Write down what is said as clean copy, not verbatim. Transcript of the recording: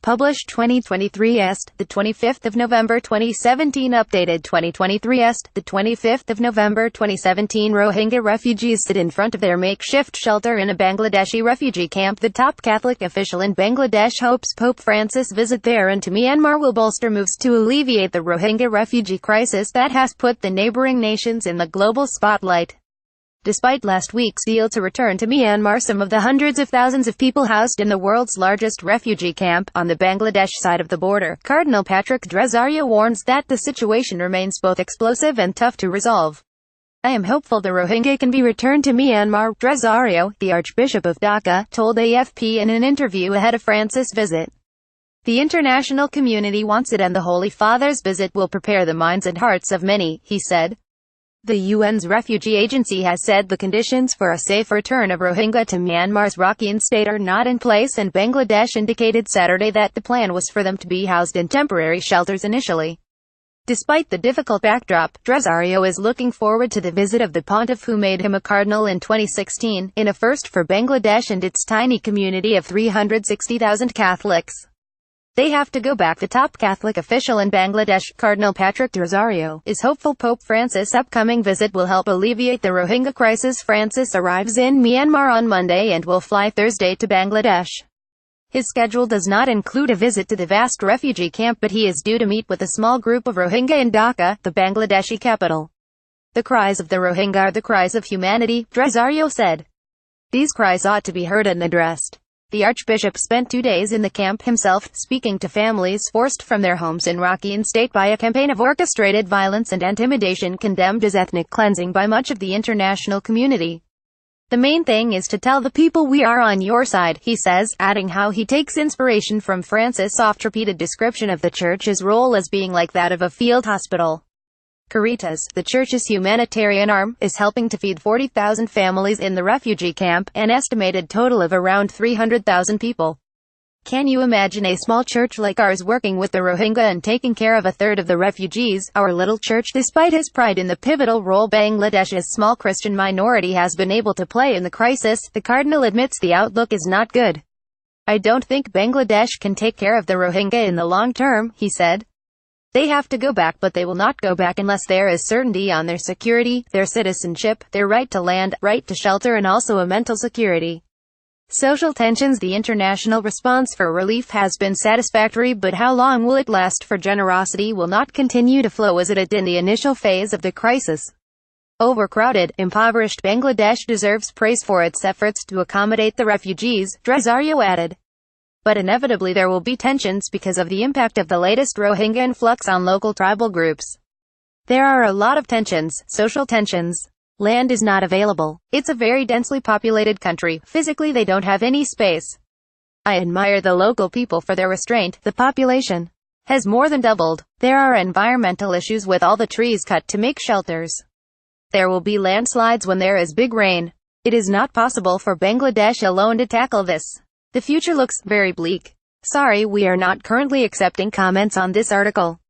Published 2023 est. The 25th of November 2017. Updated 2023 est. The 25th of November 2017. Rohingya refugees sit in front of their makeshift shelter in a Bangladeshi refugee camp. The top Catholic official in Bangladesh hopes Pope Francis' visit there and to Myanmar will bolster moves to alleviate the Rohingya refugee crisis that has put the neighbouring nations in the global spotlight. Despite last week's deal to return to Myanmar some of the hundreds of thousands of people housed in the world's largest refugee camp, on the Bangladesh side of the border, Cardinal Patrick Dresario warns that the situation remains both explosive and tough to resolve. "I am hopeful the Rohingya can be returned to Myanmar," Dresario, the Archbishop of Dhaka, told AFP in an interview ahead of Francis' visit. "The international community wants it and the Holy Father's visit will prepare the minds and hearts of many," he said. The UN's refugee agency has said the conditions for a safe return of Rohingya to Myanmar's Rakhine state are not in place, and Bangladesh indicated Saturday that the plan was for them to be housed in temporary shelters initially. Despite the difficult backdrop, Dresario is looking forward to the visit of the pontiff who made him a cardinal in 2016, in a first for Bangladesh and its tiny community of 360,000 Catholics. "They have to go back." The top Catholic official in Bangladesh, Cardinal Patrick Dresario, is hopeful Pope Francis' upcoming visit will help alleviate the Rohingya crisis. Francis arrives in Myanmar on Monday and will fly Thursday to Bangladesh. His schedule does not include a visit to the vast refugee camp, but he is due to meet with a small group of Rohingya in Dhaka, the Bangladeshi capital. "The cries of the Rohingya are the cries of humanity," Dresario said. "These cries ought to be heard and addressed." The Archbishop spent 2 days in the camp himself, speaking to families forced from their homes in Rakhine state by a campaign of orchestrated violence and intimidation condemned as ethnic cleansing by much of the international community. "The main thing is to tell the people we are on your side," he says, adding how he takes inspiration from Francis' oft-repeated description of the Church's role as being like that of a field hospital. Caritas, the Church's humanitarian arm, is helping to feed 40,000 families in the refugee camp, an estimated total of around 300,000 people. "Can you imagine a small church like ours working with the Rohingya and taking care of a third of the refugees? Our little church, despite his pride in the pivotal role Bangladesh's small Christian minority has been able to play in the crisis," the Cardinal admits the outlook is not good. "I don't think Bangladesh can take care of the Rohingya in the long term," he said. "They have to go back, but they will not go back unless there is certainty on their security, their citizenship, their right to land, right to shelter, and also a mental security." Social tensions. The international response for relief has been satisfactory, but how long will it last? For generosity will not continue to flow as it did in the initial phase of the crisis. Overcrowded, impoverished Bangladesh deserves praise for its efforts to accommodate the refugees, Dresario added. But inevitably there will be tensions because of the impact of the latest Rohingya influx on local tribal groups. There are a lot of tensions, social tensions. Land is not available. It's a very densely populated country. Physically they don't have any space. I admire the local people for their restraint. The population has more than doubled. There are environmental issues with all the trees cut to make shelters. There will be landslides when there is big rain. It is not possible for Bangladesh alone to tackle this. The future looks very bleak. Sorry, we are not currently accepting comments on this article.